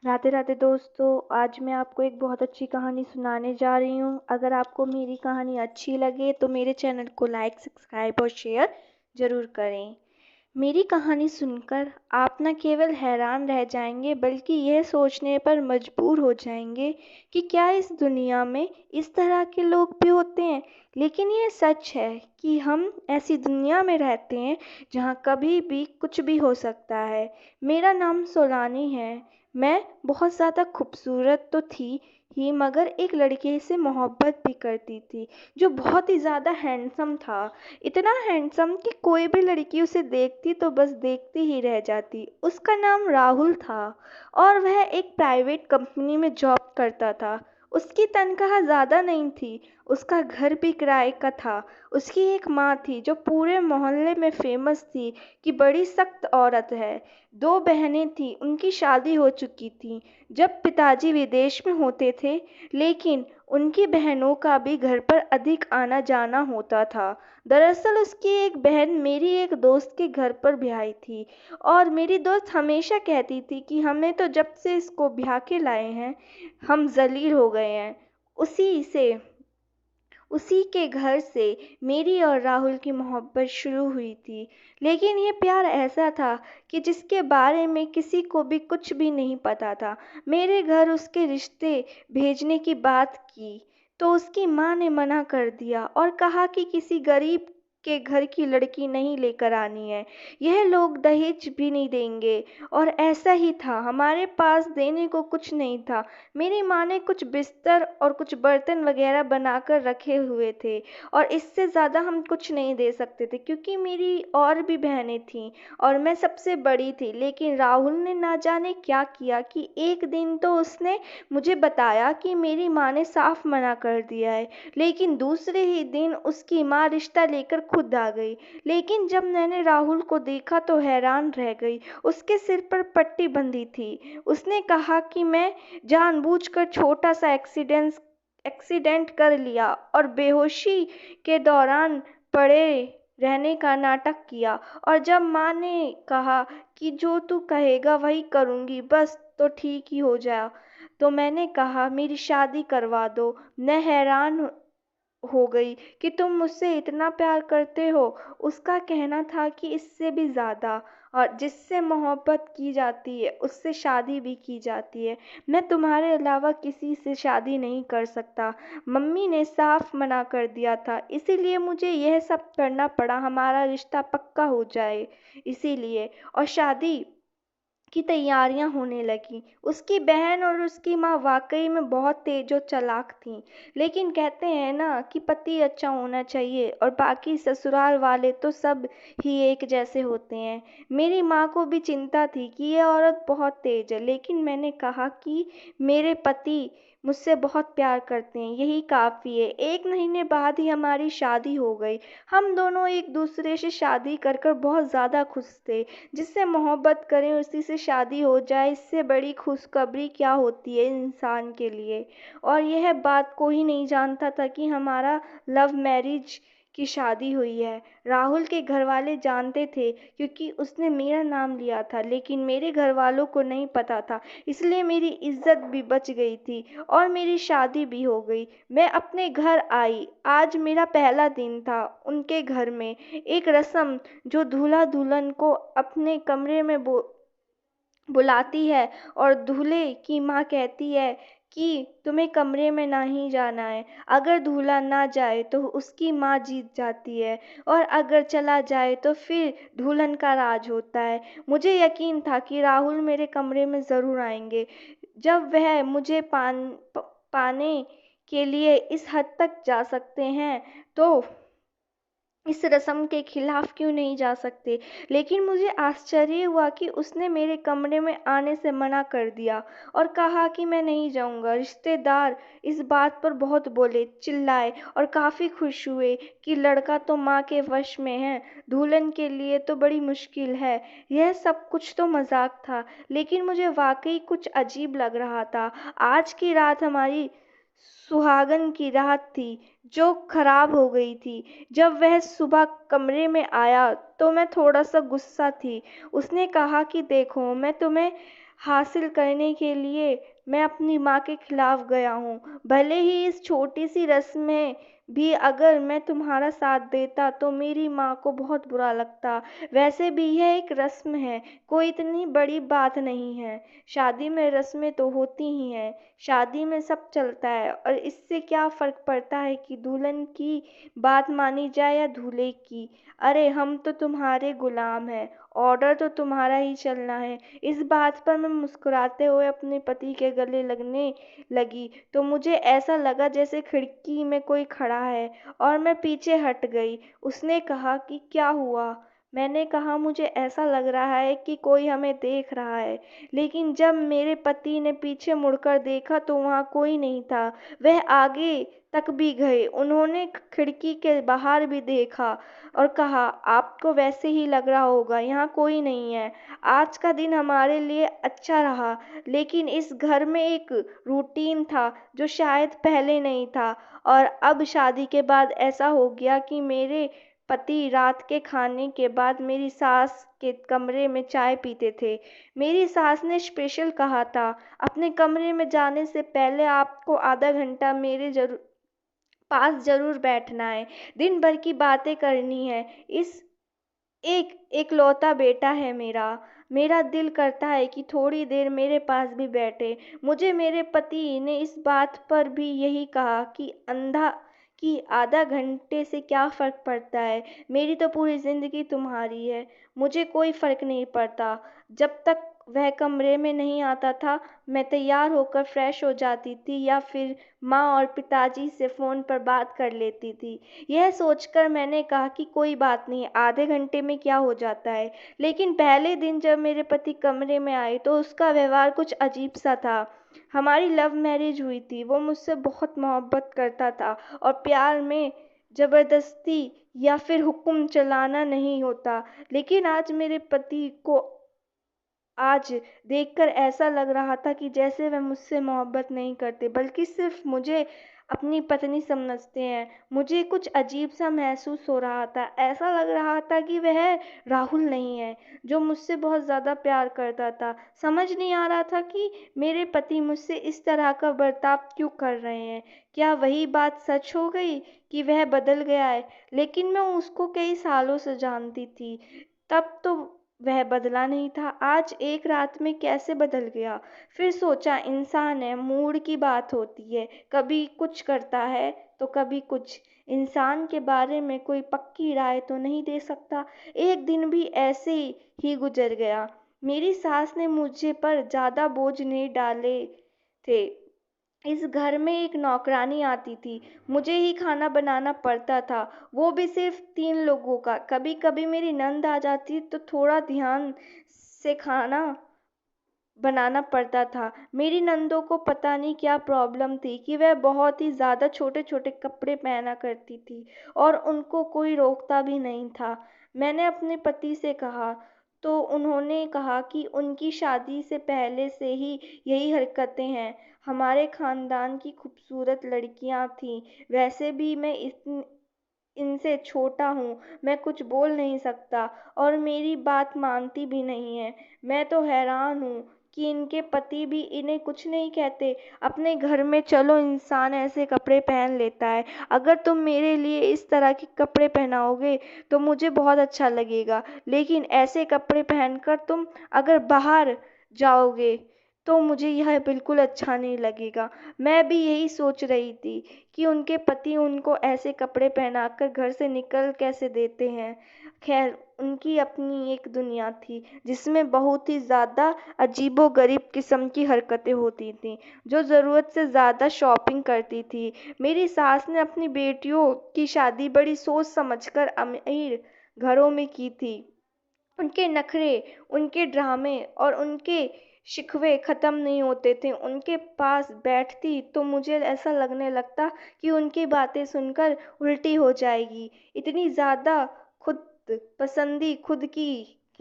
राधे राधे दोस्तों। आज मैं आपको एक बहुत अच्छी कहानी सुनाने जा रही हूँ। अगर आपको मेरी कहानी अच्छी लगे तो मेरे चैनल को लाइक, सब्सक्राइब और शेयर ज़रूर करें। मेरी कहानी सुनकर आप न केवल हैरान रह जाएंगे बल्कि यह सोचने पर मजबूर हो जाएंगे कि क्या इस दुनिया में इस तरह के लोग भी होते हैं। लेकिन यह सच है कि हम ऐसी दुनिया में रहते हैं जहाँ कभी भी कुछ भी हो सकता है। मेरा नाम सोलानी है। मैं बहुत ज़्यादा खूबसूरत तो थी ही, मगर एक लड़के से मोहब्बत भी करती थी जो बहुत ही ज़्यादा हैंडसम था। इतना हैंडसम कि कोई भी लड़की उसे देखती तो बस देखती ही रह जाती। उसका नाम राहुल था और वह एक प्राइवेट कंपनी में जॉब करता था। उसकी तनख्वाह ज़्यादा नहीं थी। उसका घर भी किराए का था। उसकी एक माँ थी जो पूरे मोहल्ले में फेमस थी कि बड़ी सख्त औरत है। दो बहनें थीं, उनकी शादी हो चुकी थी जब पिताजी विदेश में होते थे, लेकिन उनकी बहनों का भी घर पर अधिक आना जाना होता था। दरअसल उसकी एक बहन मेरी एक दोस्त के घर पर ब्याही थी और मेरी दोस्त हमेशा कहती थी कि हमें तो जब से इसको ब्याह के लाए हैं हम जलील हो गए हैं। उसी से उसी के घर से मेरी और राहुल की मोहब्बत शुरू हुई थी। लेकिन ये प्यार ऐसा था कि जिसके बारे में किसी को भी कुछ भी नहीं पता था। मेरे घर उसके रिश्ते भेजने की बात की तो उसकी माँ ने मना कर दिया और कहा कि किसी गरीब के घर की लड़की नहीं लेकर आनी है। यह लोग दहेज भी नहीं देंगे। और ऐसा ही था, हमारे पास देने को कुछ नहीं था। मेरी माँ ने कुछ बिस्तर और कुछ बर्तन वगैरह बनाकर रखे हुए थे और इससे ज़्यादा हम कुछ नहीं दे सकते थे क्योंकि मेरी और भी बहनें थीं और मैं सबसे बड़ी थी। लेकिन राहुल ने ना जाने क्या किया कि एक दिन तो उसने मुझे बताया कि मेरी माँ ने साफ मना कर दिया है, लेकिन दूसरे ही दिन उसकी माँ रिश्ता लेकर खुद आ गई। लेकिन जब मैंने राहुल को देखा तो हैरान रह गई। उसके सिर पर पट्टी बंधी थी। उसने कहा कि मैं जानबूझकर छोटा सा एक्सीडेंट कर लिया और बेहोशी के दौरान पड़े रहने का नाटक किया। और जब माँ ने कहा कि जो तू कहेगा वही करूँगी, बस तो ठीक ही हो जाए, तो मैंने कहा मेरी शादी करवा दो। मैं हैरान हो गई कि तुम मुझसे इतना प्यार करते हो। उसका कहना था कि इससे भी ज़्यादा, और जिससे मोहब्बत की जाती है उससे शादी भी की जाती है। मैं तुम्हारे अलावा किसी से शादी नहीं कर सकता। मम्मी ने साफ मना कर दिया था, इसीलिए मुझे यह सब करना पड़ा, हमारा रिश्ता पक्का हो जाए इसीलिए। और शादी की तैयारियां होने लगीं। उसकी बहन और उसकी माँ वाकई में बहुत तेज और चालाक थीं। लेकिन कहते हैं ना कि पति अच्छा होना चाहिए और बाकी ससुराल वाले तो सब ही एक जैसे होते हैं। मेरी माँ को भी चिंता थी कि ये औरत बहुत तेज है, लेकिन मैंने कहा कि मेरे पति मुझसे बहुत प्यार करते हैं, यही काफ़ी है। एक महीने बाद ही हमारी शादी हो गई। हम दोनों एक दूसरे से शादी कर कर बहुत ज़्यादा खुश थे। जिससे मोहब्बत करें उसी से शादी हो जाए, इससे बड़ी खुशखबरी क्या होती है इंसान के लिए। और यह बात कोई नहीं जानता था कि हमारा लव मैरिज की शादी हुई है। राहुल के घर वाले जानते थे क्योंकि उसने मेरा नाम लिया था, लेकिन मेरे घर वालों को नहीं पता था, इसलिए मेरी इज्जत भी बच गई थी और मेरी शादी भी हो गई। मैं अपने घर आई। आज मेरा पहला दिन था उनके घर में। एक रस्म जो दूल्हा दुल्हन को अपने कमरे में बुलाती है और दूल्हे की माँ कहती है कि तुम्हें कमरे में नहीं जाना है। अगर दूल्हा ना जाए तो उसकी माँ जीत जाती है और अगर चला जाए तो फिर दुल्हन का राज होता है। मुझे यकीन था कि राहुल मेरे कमरे में ज़रूर आएंगे। जब वह मुझे पाने के लिए इस हद तक जा सकते हैं तो इस रस्म के खिलाफ क्यों नहीं जा सकते। लेकिन मुझे आश्चर्य हुआ कि उसने मेरे कमरे में आने से मना कर दिया और कहा कि मैं नहीं जाऊंगा। रिश्तेदार इस बात पर बहुत बोले, चिल्लाए और काफ़ी खुश हुए कि लड़का तो माँ के वश में है, दुल्हन के लिए तो बड़ी मुश्किल है। यह सब कुछ तो मजाक था, लेकिन मुझे वाकई कुछ अजीब लग रहा था। आज की रात हमारी सुहागन की रात थी जो खराब हो गई थी। जब वह सुबह कमरे में आया तो मैं थोड़ा सा गुस्सा थी। उसने कहा कि देखो, मैं तुम्हें हासिल करने के लिए मैं अपनी माँ के खिलाफ गया हूँ। भले ही इस छोटी सी रस्म में भी अगर मैं तुम्हारा साथ देता तो मेरी माँ को बहुत बुरा लगता। वैसे भी यह एक रस्म है, कोई इतनी बड़ी बात नहीं है। शादी में रस्में तो होती ही हैं, शादी में सब चलता है और इससे क्या फ़र्क पड़ता है कि दुल्हन की बात मानी जाए या दूल्हे की। अरे हम तो तुम्हारे गुलाम हैं, ऑर्डर तो तुम्हारा ही चलना है। इस बात पर मैं मुस्कुराते हुए अपने पति के गले लगने लगी तो मुझे ऐसा लगा जैसे खिड़की में कोई खड़ा है और मैं पीछे हट गई। उसने कहा कि क्या हुआ? मैंने कहा मुझे ऐसा लग रहा है कि कोई हमें देख रहा है। लेकिन जब मेरे पति ने पीछे मुड़कर देखा तो वहाँ कोई नहीं था। वह आगे तक भी गए, उन्होंने खिड़की के बाहर भी देखा और कहा आपको वैसे ही लग रहा होगा, यहाँ कोई नहीं है। आज का दिन हमारे लिए अच्छा रहा, लेकिन इस घर में एक रूटीन था जो शायद पहले नहीं था। और अब शादी के बाद ऐसा हो गया कि मेरे पति रात के खाने के बाद मेरी सास के कमरे में चाय पीते थे। मेरी सास ने स्पेशल कहा था, अपने कमरे में जाने से पहले आपको आधा घंटा मेरे पास ज़रूर बैठना है, दिन भर की बातें करनी है। इस एक इकलौता बेटा है मेरा। मेरा दिल करता है कि थोड़ी देर मेरे पास भी बैठे। मुझे मेरे पति ने इस बात पर भी यही कहा कि आधा घंटे से क्या फ़र्क पड़ता है, मेरी तो पूरी ज़िंदगी तुम्हारी है, मुझे कोई फ़र्क नहीं पड़ता। जब तक वह कमरे में नहीं आता था, मैं तैयार होकर फ्रेश हो जाती थी या फिर माँ और पिताजी से फ़ोन पर बात कर लेती थी। यह सोचकर मैंने कहा कि कोई बात नहीं, आधे घंटे में क्या हो जाता है। लेकिन पहले दिन जब मेरे पति कमरे में आए तो उसका व्यवहार कुछ अजीब-सा था। हमारी लव मैरिज हुई थी, वो मुझसे बहुत मोहब्बत करता था और प्यार में ज़बरदस्ती या फिर हुक्म चलाना नहीं होता। लेकिन आज देखकर ऐसा लग रहा था कि जैसे वह मुझसे मोहब्बत नहीं करते, बल्कि सिर्फ़ मुझे अपनी पत्नी समझते हैं। मुझे कुछ अजीब-सा महसूस हो रहा था। ऐसा लग रहा था कि वह राहुल नहीं है, जो मुझसे बहुत ज़्यादा प्यार करता था। समझ नहीं आ रहा था कि मेरे पति मुझसे इस तरह का बर्ताव क्यों कर रहे हैं। क्या वही बात सच हो गई कि वह बदल गया है? लेकिन मैं उसको कई सालों से जानती थी, तब तो वह बदला नहीं था। आज एक रात में कैसे बदल गया? फिर सोचा इंसान है, मूड की बात होती है, कभी कुछ करता है तो कभी कुछ। इंसान के बारे में कोई पक्की राय तो नहीं दे सकता। एक दिन भी ऐसे ही गुजर गया। मेरी सास ने मुझे पर ज़्यादा बोझ नहीं डाले थे। इस घर में एक नौकरानी आती थी, मुझे ही खाना बनाना पड़ता था, वो भी सिर्फ़ 3 लोगों का। कभी-कभी मेरी नंद आ जाती तो थोड़ा ध्यान से खाना बनाना पड़ता था। मेरी नंदों को पता नहीं क्या प्रॉब्लम थी कि वह बहुत ही ज़्यादा छोटे-छोटे कपड़े पहना करती थी और उनको कोई रोकता भी नहीं था। मैंने अपने पति से कहा, तो उन्होंने कहा कि उनकी शादी से पहले से ही यही हरकतें हैं। हमारे ख़ानदान की खूबसूरत लड़कियाँ थीं। वैसे भी मैं इनसे छोटा हूँ, मैं कुछ बोल नहीं सकता और मेरी बात मानती भी नहीं है। मैं तो हैरान हूँ कि इनके पति भी इन्हें कुछ नहीं कहते। अपने घर में चलो इंसान ऐसे कपड़े पहन लेता है। अगर तुम मेरे लिए इस तरह के कपड़े पहनाओगे तो मुझे बहुत अच्छा लगेगा। लेकिन ऐसे कपड़े पहनकर तुम अगर बाहर जाओगे तो मुझे यह बिल्कुल अच्छा नहीं लगेगा। मैं भी यही सोच रही थी कि उनके पति उनको ऐसे कपड़े पहनाकर घर से निकल कैसे देते हैं। खैर, उनकी अपनी एक दुनिया थी जिसमें बहुत ही ज़्यादा अजीबो-गरीब किस्म की हरकतें होती थीं, जो ज़रूरत से ज़्यादा शॉपिंग करती थी। मेरी सास ने अपनी बेटियों की शादी बड़ी सोच समझकर अमीर घरों में की थी। उनके नखरे, उनके ड्रामे और उनके शिकवे ख़त्म नहीं होते थे। उनके पास बैठती तो मुझे ऐसा लगने लगता कि उनकी बातें सुनकर उल्टी हो जाएगी। इतनी ज़्यादा खुद पसंदी खुद की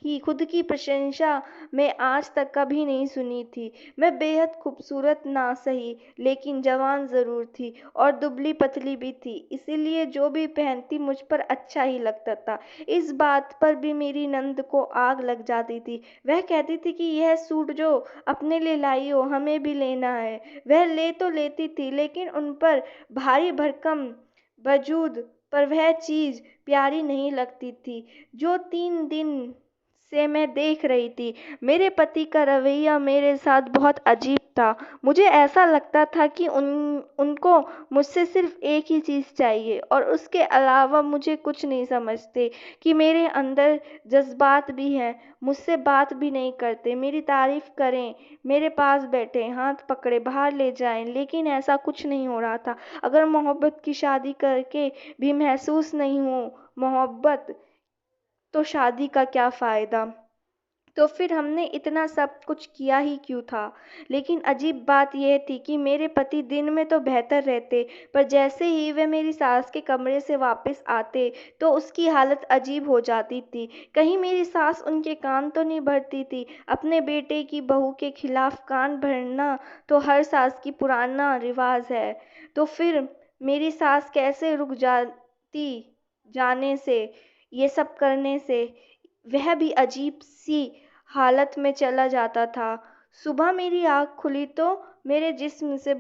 ही खुद की प्रशंसा मैं आज तक कभी नहीं सुनी थी। मैं बेहद खूबसूरत ना सही, लेकिन जवान ज़रूर थी और दुबली-पतली भी थी, इसीलिए जो भी पहनती मुझ पर अच्छा ही लगता था। इस बात पर भी मेरी नंद को आग लग जाती थी। वह कहती थी कि यह सूट जो अपने लिए लाई हो, हमें भी लेना है। वह ले तो लेती थी, लेकिन उन पर भारी भरकम वजूद पर वह चीज़ प्यारी नहीं लगती थी, जो 3 दिन से मैं देख रही थी। मेरे पति का रवैया मेरे साथ बहुत अजीब था। मुझे ऐसा लगता था कि उनको मुझसे सिर्फ़ एक ही चीज़ चाहिए और उसके अलावा मुझे कुछ नहीं समझते, कि मेरे अंदर जज़्बात भी हैं, मुझसे बात भी नहीं करते, मेरी तारीफ़ करें, मेरे पास बैठें, हाथ पकड़े बाहर ले जाएँ, लेकिन ऐसा कुछ नहीं हो रहा था। अगर मोहब्बत की शादी करके भी महसूस नहीं हो मोहब्बत, तो शादी का क्या फ़ायदा? तो फिर हमने इतना सब कुछ किया ही क्यों था? लेकिन अजीब बात यह थी कि मेरे पति दिन में तो बेहतर रहते, पर जैसे ही वे मेरी सास के कमरे से वापस आते, तो उसकी हालत अजीब हो जाती थी। कहीं मेरी सास उनके कान तो नहीं भरती थी? अपने बेटे की बहू के खिलाफ कान भरना तो हर सास की पुराना रिवाज है। तो फिर मेरी सास कैसे रुक जाती जाने से, ये सब करने से? वह भी अजीब-सी हालत में चला जाता था। सुबह मेरी आँख खुली तो मेरे जिस्म में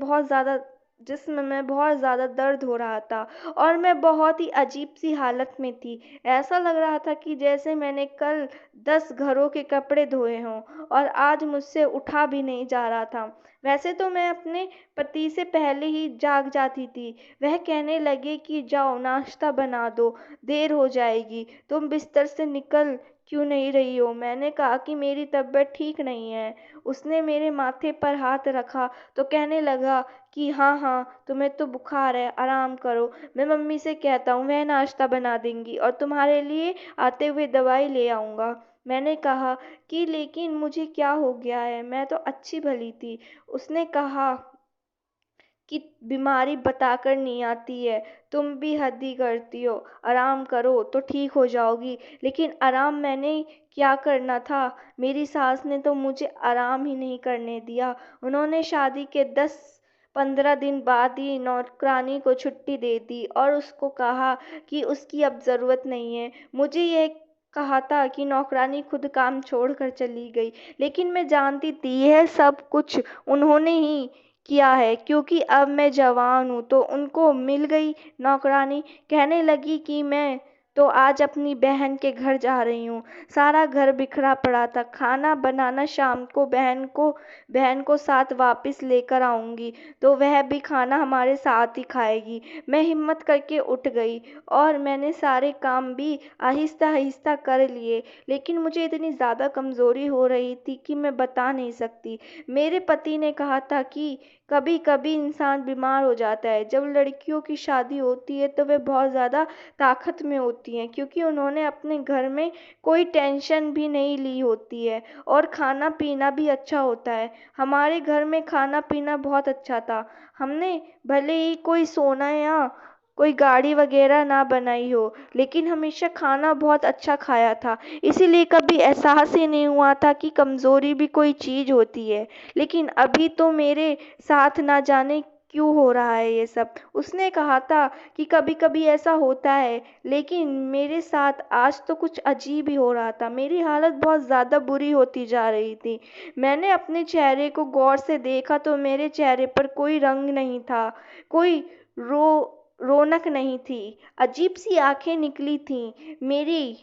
बहुत ज़्यादा दर्द हो रहा था और मैं बहुत ही अजीब-सी हालत में थी। ऐसा लग रहा था कि जैसे मैंने कल 10 घरों के कपड़े धोए हों और आज मुझसे उठा भी नहीं जा रहा था। वैसे तो मैं अपने पति से पहले ही जाग जाती थी। वह कहने लगे कि जाओ नाश्ता बना दो, देर हो जाएगी। तुम बिस्तर से निकल क्यों नहीं रही हो? मैंने कहा कि मेरी तबीयत ठीक नहीं है। उसने मेरे माथे पर हाथ रखा तो कहने लगा कि हाँ हाँ, तुम्हें तो बुखार है, आराम करो। मैं मम्मी से कहता हूँ, वह नाश्ता बना देंगी और तुम्हारे लिए आते हुए दवाई ले आऊँगा। मैंने कहा कि लेकिन मुझे क्या हो गया है? मैं तो अच्छी भली थी। उसने कहा कि बीमारी बताकर नहीं आती है, तुम भी हद ही करती हो, आराम करो तो ठीक हो जाओगी। लेकिन आराम मैंने क्या करना था? मेरी सास ने तो मुझे आराम ही नहीं करने दिया। उन्होंने शादी के 10-15 दिन बाद ही नौकरानी को छुट्टी दे दी और उसको कहा कि उसकी अब ज़रूरत नहीं है। मुझे यह कहा था कि नौकरानी खुद काम छोड़कर चली गई, लेकिन मैं जानती थी यह सब कुछ उन्होंने ही किया है, क्योंकि अब मैं जवान हूँ। तो उनको मिल गई नौकरानी। कहने लगी कि मैं तो आज अपनी बहन के घर जा रही हूँ। सारा घर बिखरा पड़ा था। खाना बनाना शाम को बहन को साथ वापस लेकर आऊँगी, तो वह भी खाना हमारे साथ ही खाएगी। मैं हिम्मत करके उठ गई और मैंने सारे काम भी आहिस्ता-आहिस्ता कर लिए, लेकिन मुझे इतनी ज़्यादा कमज़ोरी हो रही थी कि मैं बता नहीं सकती। मेरे पति ने कहा था कि कभी-कभी इंसान बीमार हो जाता है। जब लड़कियों की शादी होती है तो वे बहुत ज़्यादा ताकत में होती हैं, क्योंकि उन्होंने अपने घर में कोई टेंशन भी नहीं ली होती है और खाना-पीना भी अच्छा होता है। हमारे घर में खाना-पीना बहुत अच्छा था। हमने भले ही कोई सोना या कोई गाड़ी वगैरह ना बनाई हो, लेकिन हमेशा खाना बहुत अच्छा खाया था। इसीलिए कभी एहसास ही नहीं हुआ था कि कमज़ोरी भी कोई चीज़ होती है। लेकिन अभी तो मेरे साथ ना जाने क्यों हो रहा है ये सब। उसने कहा था कि कभी-कभी ऐसा होता है, लेकिन मेरे साथ आज तो कुछ अजीब ही हो रहा था। मेरी हालत बहुत ज़्यादा बुरी होती जा रही थी। मैंने अपने चेहरे को गौर से देखा तो मेरे चेहरे पर कोई रंग नहीं था, कोई रौनक नहीं थी। अजीब-सी आँखें निकली थीं मेरी,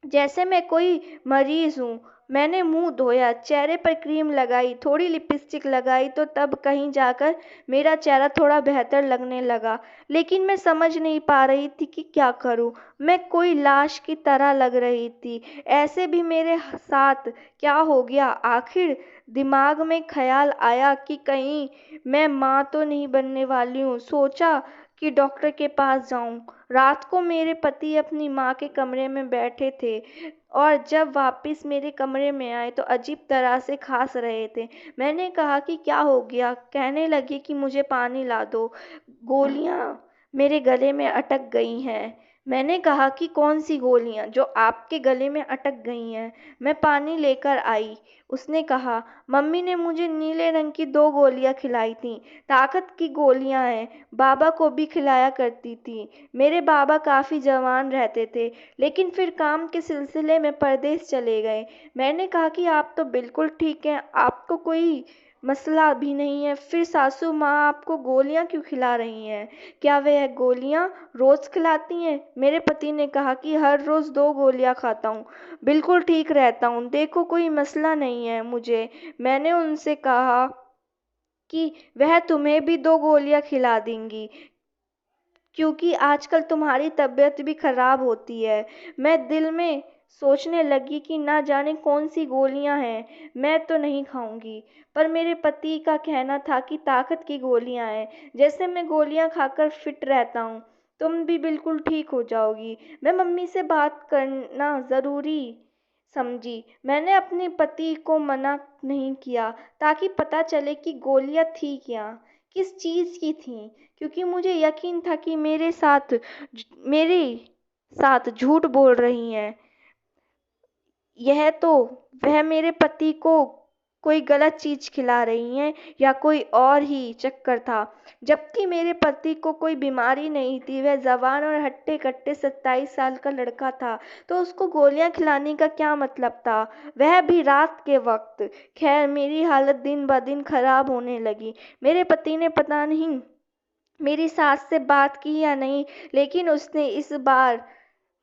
जैसे मैं कोई मरीज़ हूँ। मैंने मुँह धोया, चेहरे पर क्रीम लगाई, थोड़ी लिपस्टिक लगाई, तो तब कहीं जाकर मेरा चेहरा थोड़ा बेहतर लगने लगा। लेकिन मैं समझ नहीं पा रही थी कि क्या करूँ? मैं कोई लाश की तरह लग रही थी। ऐसे भी मेरे साथ क्या हो गया? आखिर दिमाग में ख़्याल आया कि कहीं मैं माँ तो नहीं बनने वाली हूँ। सोचा कि डॉक्टर के पास जाऊँ। रात को मेरे पति अपनी माँ के कमरे में बैठे थे और जब वापस मेरे कमरे में आए तो अजीब तरह से खांस रहे थे। मैंने कहा कि क्या हो गया? कहने लगे कि मुझे पानी ला दो, गोलियां मेरे गले में अटक गई हैं। मैंने कहा कि कौन सी गोलियां जो आपके गले में अटक गई हैं। मैं पानी लेकर आई। उसने कहा, मम्मी ने मुझे नीले रंग की 2 गोलियां खिलाई थीं। ताकत की गोलियां हैं। बाबा को भी खिलाया करती थी। मेरे बाबा काफ़ी जवान रहते थे, लेकिन फिर काम के सिलसिले में परदेश चले गए। मैंने कहा कि आप तो बिल्कुल ठीक हैं, आपको कोई मसला भी नहीं है, फिर सासू माँ आपको गोलियां क्यों खिला रही हैं? क्या वह गोलियां रोज खिलाती हैं? मेरे पति ने कहा कि हर रोज 2 गोलियां खाता हूँ, बिल्कुल ठीक रहता हूँ, देखो कोई मसला नहीं है मुझे। मैंने उनसे कहा कि वह तुम्हें भी 2 गोलियां खिला देंगी, क्योंकि आजकल तुम्हारी तबीयत भी खराब होती है। मैं दिल में सोचने लगी कि ना जाने कौन सी गोलियां हैं, मैं तो नहीं खाऊंगी। पर मेरे पति का कहना था कि ताकत की गोलियां हैं, जैसे मैं गोलियां खाकर फिट रहता हूँ, तुम भी बिल्कुल ठीक हो जाओगी। मैं मम्मी से बात करना ज़रूरी समझी। मैंने अपने पति को मना नहीं किया, ताकि पता चले कि गोलियां थी क्या, किस चीज़ की थीं, क्योंकि मुझे यकीन था कि मेरे साथ झूठ बोल रही हैं। यह तो वह मेरे पति को कोई गलत चीज़ खिला रही हैं, या कोई और ही चक्कर था। जबकि मेरे पति को कोई बीमारी नहीं थी, वह जवान और हट्टे-कट्टे 27 साल का लड़का था, तो उसको गोलियां खिलाने का क्या मतलब था, वह भी रात के वक्त। खैर, मेरी हालत दिन ब दिन खराब होने लगी। मेरे पति ने पता नहीं मेरी सास से बात की या नहीं, लेकिन उसने इस बार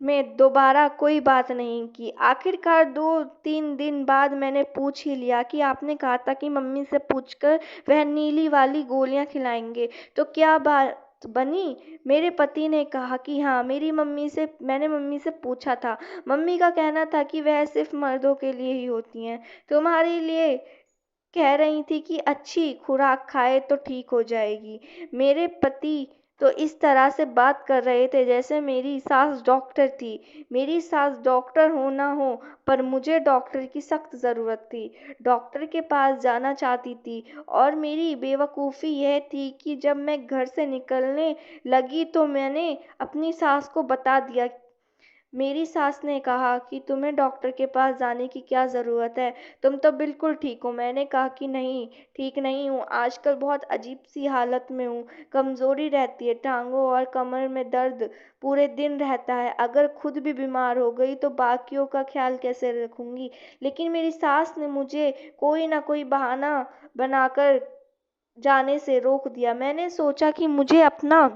में दोबारा कोई बात नहीं की। आखिरकार 2-3 दिन बाद मैंने पूछ ही लिया कि आपने कहा था कि मम्मी से पूछकर वह नीली वाली गोलियां खिलाएंगे, तो क्या बात बनी? मेरे पति ने कहा कि हाँ, मैंने मम्मी से पूछा था। मम्मी का कहना था कि वह सिर्फ मर्दों के लिए ही होती हैं, तुम्हारे लिए कह रही थी कि अच्छी खुराक खाए तो ठीक हो जाएगी। मेरे पति तो इस तरह से बात कर रहे थे जैसे मेरी सास डॉक्टर थी। मेरी सास डॉक्टर हो ना हो, पर मुझे डॉक्टर की सख्त ज़रूरत थी। डॉक्टर के पास जाना चाहती थी, और मेरी बेवकूफ़ी यह थी कि जब मैं घर से निकलने लगी तो मैंने अपनी सास को बता दिया। मेरी सास ने कहा कि तुम्हें डॉक्टर के पास जाने की क्या ज़रूरत है, तुम तो बिल्कुल ठीक हो। मैंने कहा कि नहीं, ठीक नहीं हूँ, आजकल बहुत अजीब सी हालत में हूँ, कमज़ोरी रहती है, टांगों और कमर में दर्द पूरे दिन रहता है। अगर खुद भी बीमार हो गई तो बाकियों का ख्याल कैसे रखूँगी? लेकिन मेरी सास ने मुझे कोई ना कोई बहाना बनाकर जाने से रोक दिया। मैंने सोचा कि मुझे अपना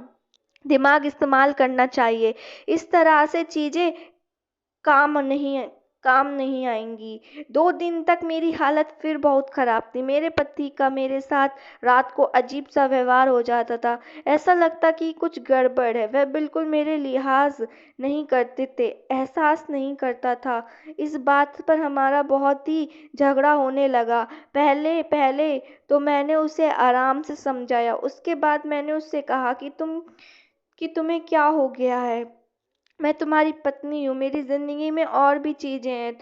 दिमाग इस्तेमाल करना चाहिए। इस तरह से चीज़ें काम नहीं काम नहीं आएँगी। 2 दिन तक मेरी हालत फिर बहुत ख़राब थी। मेरे पति का मेरे साथ रात को अजीब-सा व्यवहार हो जाता था। ऐसा लगता कि कुछ गड़बड़ है। वह बिल्कुल मेरे लिहाज़ नहीं करते थे, एहसास नहीं करता था। इस बात पर हमारा बहुत ही झगड़ा होने लगा। पहले-पहले तो मैंने उसे आराम से समझाया। उसके बाद मैंने उससे कहा कि तुम्हें क्या हो गया है? मैं तुम्हारी पत्नी हूँ, मेरी ज़िंदगी में और भी चीज़ें हैं,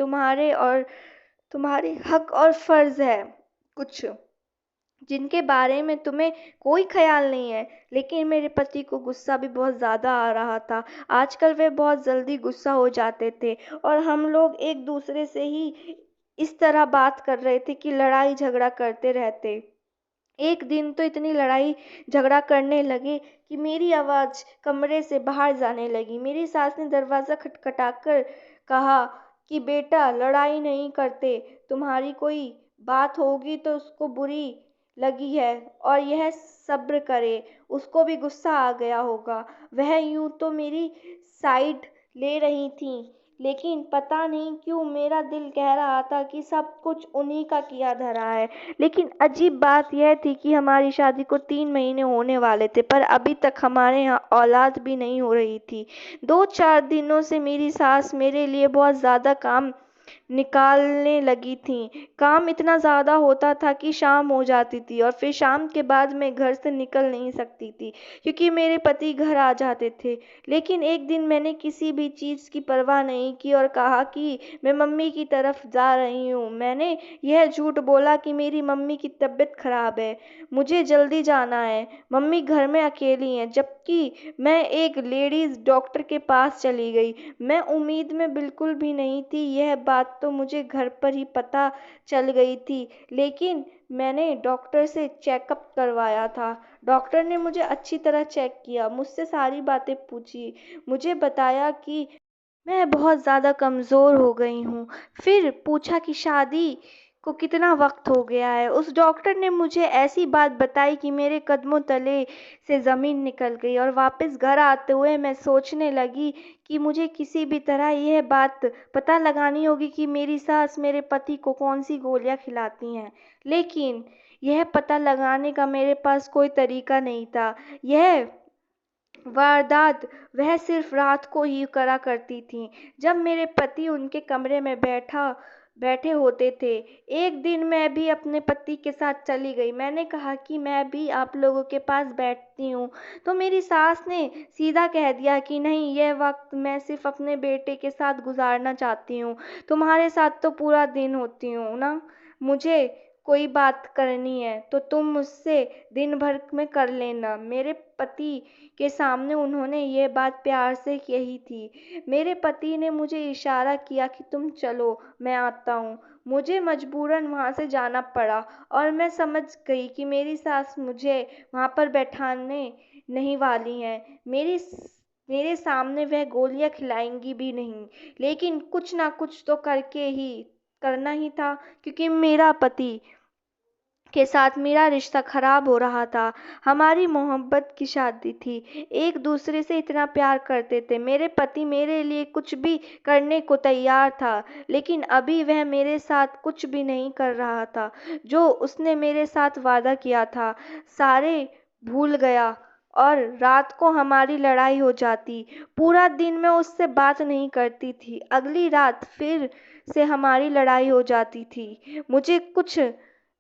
तुम्हारे हक और फ़र्ज़ है कुछ, जिनके बारे में तुम्हें कोई ख़याल नहीं है। लेकिन मेरे पति को गुस्सा भी बहुत ज़्यादा आ रहा था। आजकल वे बहुत जल्दी गुस्सा हो जाते थे, और हम लोग एक-दूसरे से ही इस तरह बात कर रहे थे कि लड़ाई झगड़ा करते रहते। एक दिन तो इतनी लड़ाई झगड़ा करने लगे कि मेरी आवाज़ कमरे से बाहर जाने लगी। मेरी सास ने दरवाज़ा खटखटाकर कहा कि बेटा, लड़ाई नहीं करते, तुम्हारी कोई बात होगी तो उसको बुरी लगी है, और यह सब्र करे, उसको भी गुस्सा आ गया होगा। वह यूं तो मेरी साइड ले रही थीं, लेकिन पता नहीं क्यों मेरा दिल कह रहा था कि सब कुछ उन्हीं का किया धरा है। लेकिन अजीब बात यह थी कि हमारी शादी को 3 महीने होने वाले थे, पर अभी तक हमारे यहाँ औलाद भी नहीं हो रही थी। 2-4 दिनों से मेरी सास मेरे लिए बहुत ज़्यादा काम निकालने लगी थीं। काम इतना ज़्यादा होता था कि शाम हो जाती थी और फिर शाम के बाद मैं घर से निकल नहीं सकती थी क्योंकि मेरे पति घर आ जाते थे। लेकिन एक दिन मैंने किसी भी चीज़ की परवाह नहीं की और कहा कि मैं मम्मी की तरफ जा रही हूँ। मैंने यह झूठ बोला कि मेरी मम्मी की तबीयत खराब है, मुझे जल्दी जाना है, मम्मी घर में अकेली हैं, जबकि मैं एक लेडीज़ डॉक्टर के पास चली गई। मैं उम्मीद में बिल्कुल भी नहीं थी, यह बात तो मुझे घर पर ही पता चल गई थी, लेकिन मैंने डॉक्टर से चेकअप करवाया था। डॉक्टर ने मुझे अच्छी तरह चेक किया, मुझसे सारी बातें पूछी, मुझे बताया कि मैं बहुत ज़्यादा कमज़ोर हो गई हूँ। फिर पूछा कि शादी को कितना वक़्त हो गया है। उस डॉक्टर ने मुझे ऐसी बात बताई कि मेरे कदमों तले से ज़मीन निकल गई और वापस घर आते हुए मैं सोचने लगी कि मुझे किसी भी तरह यह बात पता लगानी होगी कि मेरी सास मेरे पति को कौन-सी गोलियाँ खिलाती हैं। लेकिन यह पता लगाने का मेरे पास कोई तरीका नहीं था। यह वारदात वह सिर्फ रात को ही करा करती थीं, जब मेरे पति उनके कमरे में बैठे होते थे। एक दिन मैं भी अपने पति के साथ चली गई। मैंने कहा कि मैं भी आप लोगों के पास बैठती हूँ, तो मेरी सास ने सीधा कह दिया कि नहीं, यह वक्त मैं सिर्फ अपने बेटे के साथ गुजारना चाहती हूँ। तुम्हारे साथ तो पूरा दिन होती हूँ ना, मुझे कोई बात करनी है तो तुम मुझसे दिन भर में कर लेना। मेरे पति के सामने उन्होंने ये बात प्यार से कही थी। मेरे पति ने मुझे इशारा किया कि तुम चलो, मैं आता हूँ। मुझे मजबूरन वहाँ से जाना पड़ा और मैं समझ गई कि मेरी सास मुझे वहाँ पर बैठाने नहीं वाली हैं। मेरे सामने वह गोलियाँ खिलाएंगी भी नहीं, लेकिन कुछ ना कुछ तो करके ही करना ही था, क्योंकि मेरा पति के साथ मेरा रिश्ता खराब हो रहा था। हमारी मोहब्बत की शादी थी, एक दूसरे से इतना प्यार करते थे। मेरे पति मेरे लिए कुछ भी करने को तैयार था, लेकिन अभी वह मेरे साथ कुछ भी नहीं कर रहा था। जो उसने मेरे साथ वादा किया था, सारे भूल गया और रात को हमारी लड़ाई हो जाती। पूरा दिन मैं उससे बात नहीं करती थी। अगली रात फिर से हमारी लड़ाई हो जाती थी। मुझे कुछ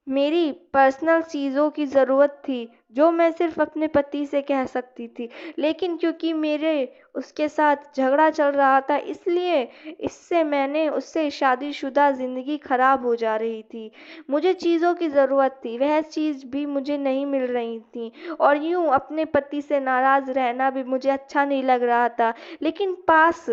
मेरी पर्सनल चीज़ों की ज़रूरत थी, जो मैं सिर्फ़ अपने पति से कह सकती थी। लेकिन क्योंकि मेरे उसके साथ झगड़ा चल रहा था, इसलिए इससे मैंने उससे शादीशुदा ज़िंदगी ख़राब हो जा रही थी। मुझे चीज़ों की ज़रूरत थी, वह चीज़ भी मुझे नहीं मिल रही थी और यूँ अपने पति से नाराज़ रहना भी मुझे अच्छा नहीं लग रहा था। लेकिन पास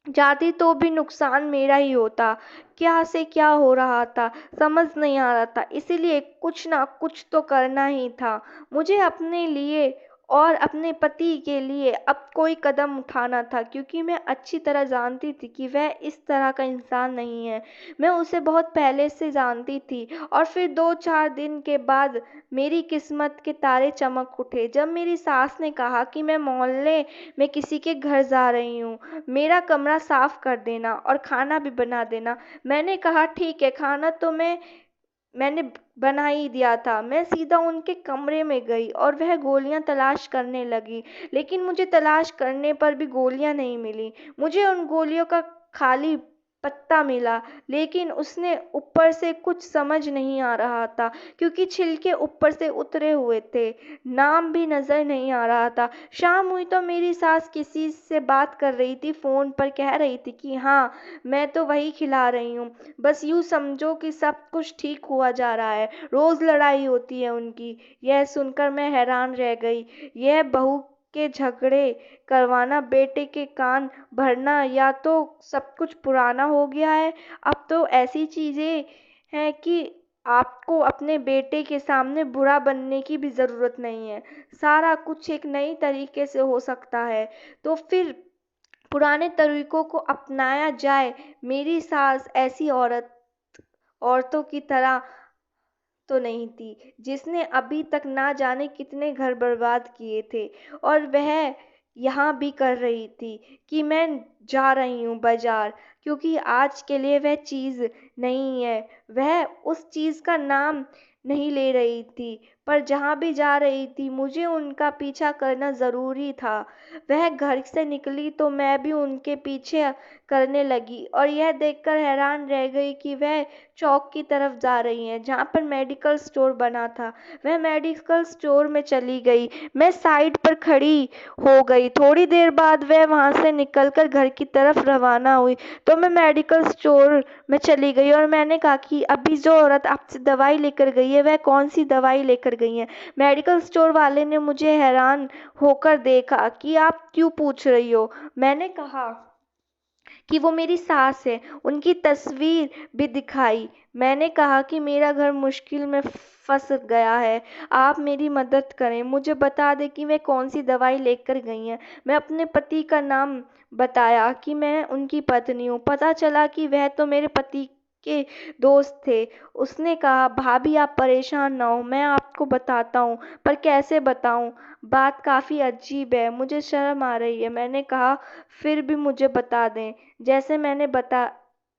जाती तो भी नुकसान मेरा ही होता। क्या से क्या हो रहा था, समझ नहीं आ रहा था, इसीलिए कुछ ना कुछ तो करना ही था। मुझे अपने लिए और अपने पति के लिए अब कोई कदम उठाना था, क्योंकि मैं अच्छी तरह जानती थी कि वह इस तरह का इंसान नहीं है। मैं उसे बहुत पहले से जानती थी और फिर 2-4 दिन के बाद मेरी किस्मत के तारे चमक उठे, जब मेरी सास ने कहा कि मैं मोहल्ले में किसी के घर जा रही हूँ, मेरा कमरा साफ कर देना और खाना भी बना देना। मैंने कहा ठीक है, खाना तो मैंने बना ही दिया था। मैं सीधा उनके कमरे में गई और वह गोलियां तलाश करने लगी, लेकिन मुझे तलाश करने पर भी गोलियां नहीं मिली। मुझे उन गोलियों का खाली पत्ता मिला, लेकिन उसने ऊपर से कुछ समझ नहीं आ रहा था, क्योंकि छिलके ऊपर से उतरे हुए थे। नाम भी नज़र नहीं आ रहा था। शाम हुई तो मेरी सास किसी से बात कर रही थी, फ़ोन पर कह रही थी कि हाँ, मैं तो वही खिला रही हूँ। बस यूँ समझो कि सब कुछ ठीक हुआ जा रहा है। रोज़ लड़ाई होती है उनकी। यह सुनकर मैं हैरान रह गई। यह बहू के झगड़े करवाना, बेटे के कान भरना, या तो सब कुछ पुराना हो गया है। अब तो ऐसी चीज़ें हैं कि आपको अपने बेटे के सामने बुरा बनने की भी ज़रूरत नहीं है। सारा कुछ एक नई तरीके से हो सकता है। तो फिर पुराने तरीकों को अपनाया जाए। मेरी सास ऐसी औरतों की तरह तो नहीं थी, जिसने अभी तक ना जाने कितने घर बर्बाद किए थे, और वह यहाँ भी कर रही थी कि मैं जा रही हूँ बाजार, क्योंकि आज के लिए वह चीज़ नहीं है। वह उस चीज़ का नाम नहीं ले रही थी, पर जहाँ भी जा रही थी मुझे उनका पीछा करना ज़रूरी था। वह घर से निकली तो मैं भी उनके पीछे करने लगी और यह देखकर हैरान रह गई कि वह चौक की तरफ जा रही हैं, जहाँ पर मेडिकल स्टोर बना था। वह मेडिकल स्टोर में चली गई। मैं साइड पर खड़ी हो गई। थोड़ी देर बाद वह वहाँ से निकलकर घर की तरफ रवाना हुई, तो मैं मेडिकल स्टोर में चली गई और मैंने कहा कि अभी जो औरत आपसे दवाई लेकर गई है वह कौन सी दवाई लेकर गई है। मेडिकल स्टोर वाले ने मुझे हैरान होकर देखा कि आप क्यों पूछ रही हो। मैंने कहा कि वो मेरी सास है, उनकी तस्वीर भी दिखाई। मैंने कहा कि मेरा घर मुश्किल में फंस गया है, आप मेरी मदद करें, मुझे बता दें कि वे कौन सी दवाई लेकर गई हैं। मैं अपने पति का नाम बताया कि मैं उनकी पत्नी हूँ। पता चला कि वह तो मेरे पति के दोस्त थे। उसने कहा, भाभी आप परेशान ना हो, मैं आपको बताता हूँ, पर कैसे बताऊँ? बात काफ़ी अजीब है, मुझे शर्म आ रही है। मैंने कहा, फिर भी मुझे बता दें। जैसे मैंने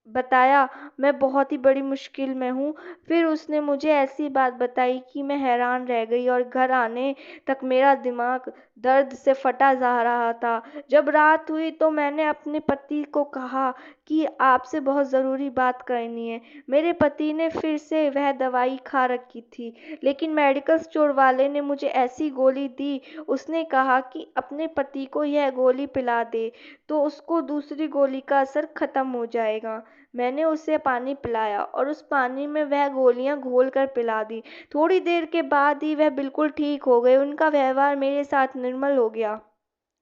बताया, मैं बहुत ही बड़ी मुश्किल में हूँ। फिर उसने मुझे ऐसी बात बताई कि मैं हैरान रह गई और घर आने तक मेरा दिमाग दर्द से फटा जा रहा था। जब रात हुई तो मैंने अपने पति को कहा कि आपसे बहुत ज़रूरी बात करनी है। मेरे पति ने फिर से वह दवाई खा रखी थी, लेकिन मेडिकल स्टोर वाले ने मुझे ऐसी गोली दी। उसने कहा कि अपने पति को यह गोली पिला दे तो उसको दूसरी गोली का असर खत्म हो जाएगा। मैंने उसे पानी पिलाया और उस पानी में वह गोलियां घोल कर पिला दी। थोड़ी देर के बाद ही वह बिल्कुल ठीक हो गए। उनका व्यवहार मेरे साथ निर्मल हो गया।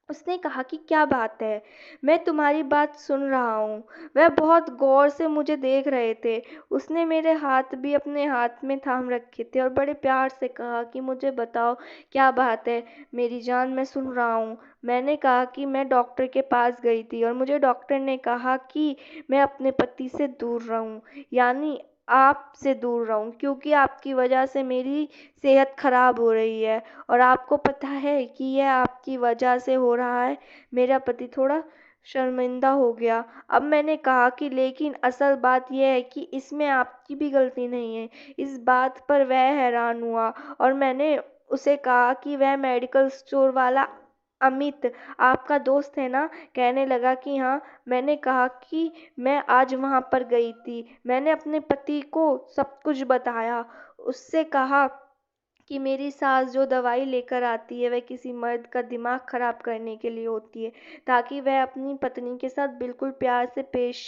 उसने कहा कि क्या बात है, मैं तुम्हारी बात सुन रहा हूँ। वह बहुत गौर से मुझे देख रहे थे। उसने मेरे हाथ भी अपने हाथ में थाम रखे थे और बड़े प्यार से कहा कि मुझे बताओ क्या बात है मेरी जान, मैं सुन रहा हूँ। मैंने कहा कि मैं डॉक्टर के पास गई थी और मुझे डॉक्टर ने कहा कि मैं अपने पति से दूर रहूं, यानी आपसे दूर रहूं, क्योंकि आपकी वजह से मेरी सेहत खराब हो रही है और आपको पता है कि यह आपकी वजह से हो रहा है। मेरा पति थोड़ा शर्मिंदा हो गया। अब मैंने कहा कि लेकिन असल बात यह है कि इसमें आपकी भी गलती नहीं है। इस बात पर वह हैरान हुआ और मैंने उसे कहा कि वह मेडिकल स्टोर वाला अमित आपका दोस्त है ना? कहने लगा कि हाँ। मैंने कहा कि मैं आज वहाँ पर गई थी। मैंने अपने पति को सब कुछ बताया। उससे कहा कि मेरी सास जो दवाई लेकर आती है वह किसी मर्द का दिमाग खराब करने के लिए होती है, ताकि वह अपनी पत्नी के साथ बिल्कुल प्यार से पेश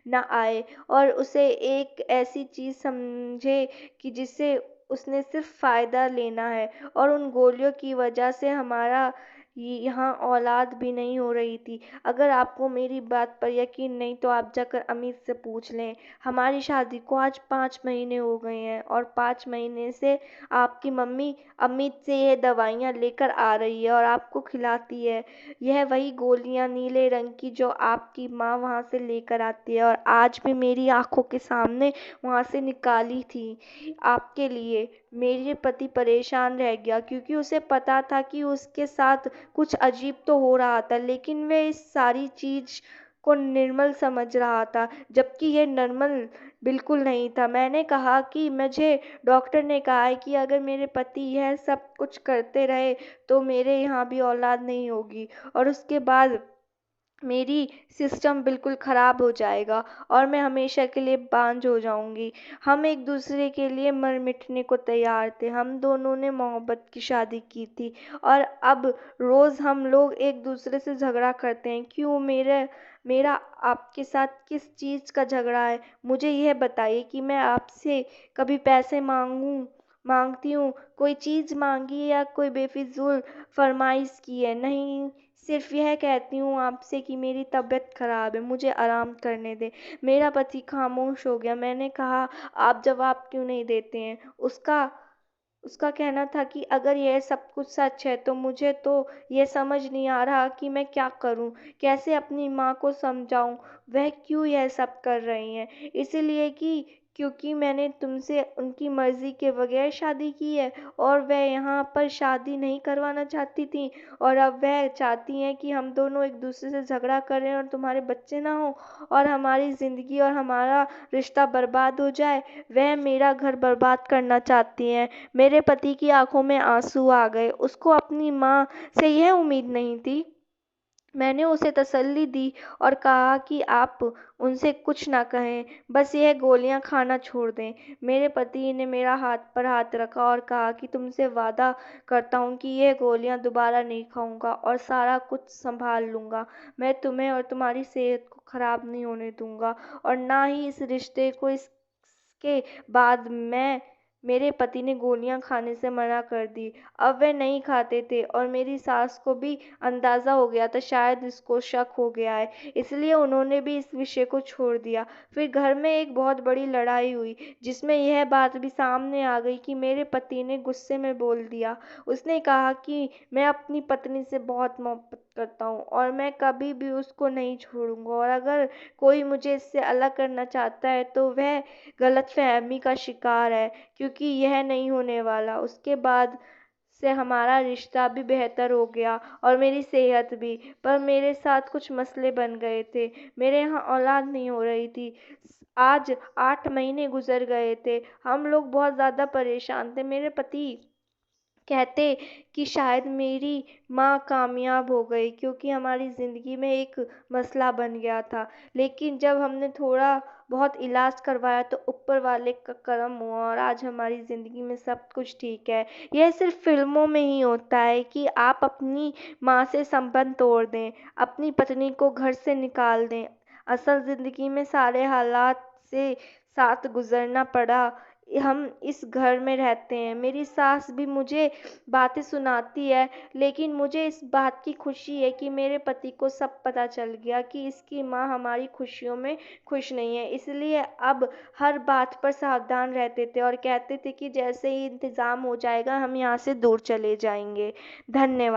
ना आए और उसे एक ऐसी चीज़ समझे कि जिससे उसने सिर्फ फ़ायदा लेना है। और उन गोलियों की वजह से हमारा यहाँ औलाद भी नहीं हो रही थी। अगर आपको मेरी बात पर यकीन नहीं तो आप जाकर अमित से पूछ लें। हमारी शादी को आज 5 महीने हो गए हैं और 5 महीने से आपकी मम्मी अमित से ये दवाइयाँ लेकर आ रही है और आपको खिलाती है। यह वही गोलियाँ नीले रंग की जो आपकी माँ वहाँ से लेकर आती है और आज भी मेरी आंखों के सामने वहाँ से निकाली थी आपके लिए। मेरे पति परेशान रह गया क्योंकि उसे पता था कि उसके साथ कुछ अजीब तो हो रहा था, लेकिन वह इस सारी चीज़ को निर्मल समझ रहा था, जबकि यह निर्मल बिल्कुल नहीं था। मैंने कहा कि मुझे डॉक्टर ने कहा है कि अगर मेरे पति यह सब कुछ करते रहे तो मेरे यहाँ भी औलाद नहीं होगी और उसके बाद मेरी सिस्टम बिल्कुल ख़राब हो जाएगा और मैं हमेशा के लिए बांझ हो जाऊंगी। हम एक दूसरे के लिए मर मिटने को तैयार थे। हम दोनों ने मोहब्बत की शादी की थी और अब रोज़ हम लोग एक दूसरे से झगड़ा करते हैं। क्यों? मेरा आपके साथ किस चीज़ का झगड़ा है? मुझे यह बताइए कि मैं आपसे कभी पैसे मांगती हूँ, कोई चीज़ मांगी है या कोई बेफिजूल फरमाइश की है? नहीं, सिर्फ यह कहती हूँ आपसे कि मेरी तबीयत खराब है, मुझे आराम करने दें। मेरा पति खामोश हो गया। मैंने कहा, आप जवाब क्यों नहीं देते हैं? उसका उसका कहना था कि अगर यह सब कुछ सच है तो मुझे तो ये समझ नहीं आ रहा कि मैं क्या करूं, कैसे अपनी माँ को समझाऊं, वह क्यों यह सब कर रही हैं। इसलिए कि क्योंकि मैंने तुमसे उनकी मर्ज़ी के बगैर शादी की है और वह यहाँ पर शादी नहीं करवाना चाहती थी और अब वह चाहती हैं कि हम दोनों एक दूसरे से झगड़ा करें और तुम्हारे बच्चे ना हो और हमारी ज़िंदगी और हमारा रिश्ता बर्बाद हो जाए। वह मेरा घर बर्बाद करना चाहती हैं। मेरे पति की आंखों में आंसू आ गए। उसको अपनी माँ से यह उम्मीद नहीं थी। मैंने उसे तसल्ली दी और कहा कि आप उनसे कुछ ना कहें, बस यह गोलियां खाना छोड़ दें। मेरे पति ने मेरा हाथ पर हाथ रखा और कहा कि तुमसे वादा करता हूँ कि यह गोलियां दोबारा नहीं खाऊंगा और सारा कुछ संभाल लूँगा। मैं तुम्हें और तुम्हारी सेहत को खराब नहीं होने दूँगा और ना ही इस रिश्ते को इसके बाद मेरे पति ने गोलियां खाने से मना कर दी। अब वे नहीं खाते थे और मेरी सास को भी अंदाज़ा हो गया था, शायद इसको शक हो गया है, इसलिए उन्होंने भी इस विषय को छोड़ दिया। फिर घर में एक बहुत बड़ी लड़ाई हुई, जिसमें यह बात भी सामने आ गई कि मेरे पति ने गुस्से में बोल दिया। उसने कहा कि मैं अपनी पत्नी से बहुत मोहब्बत करता हूँ और मैं कभी भी उसको नहीं छोड़ूंगा और अगर कोई मुझे इससे अलग करना चाहता है तो वह गलतफहमी का शिकार है, क्योंकि यह नहीं होने वाला। उसके बाद से हमारा रिश्ता भी बेहतर हो गया और मेरी सेहत भी। पर मेरे साथ कुछ मसले बन गए थे। मेरे यहाँ औलाद नहीं हो रही थी। आज 8 महीने गुजर गए थे। हम लोग बहुत ज़्यादा परेशान थे। मेरे पति कहते कि शायद मेरी माँ कामयाब हो गई, क्योंकि हमारी ज़िंदगी में एक मसला बन गया था। लेकिन जब हमने थोड़ा बहुत इलाज करवाया तो ऊपर वाले का करम हुआ और आज हमारी ज़िंदगी में सब कुछ ठीक है। यह सिर्फ फिल्मों में ही होता है कि आप अपनी माँ से संबंध तोड़ दें, अपनी पत्नी को घर से निकाल दें। असल ज़िंदगी में सारे हालात से साथ गुजरना पड़ा। हम इस घर में रहते हैं। मेरी सास भी मुझे बातें सुनाती है, लेकिन मुझे इस बात की खुशी है कि मेरे पति को सब पता चल गया कि इसकी माँ हमारी खुशियों में खुश नहीं है। इसलिए अब हर बात पर सावधान रहते थे और कहते थे कि जैसे ही इंतज़ाम हो जाएगा हम यहाँ से दूर चले जाएंगे। धन्यवाद।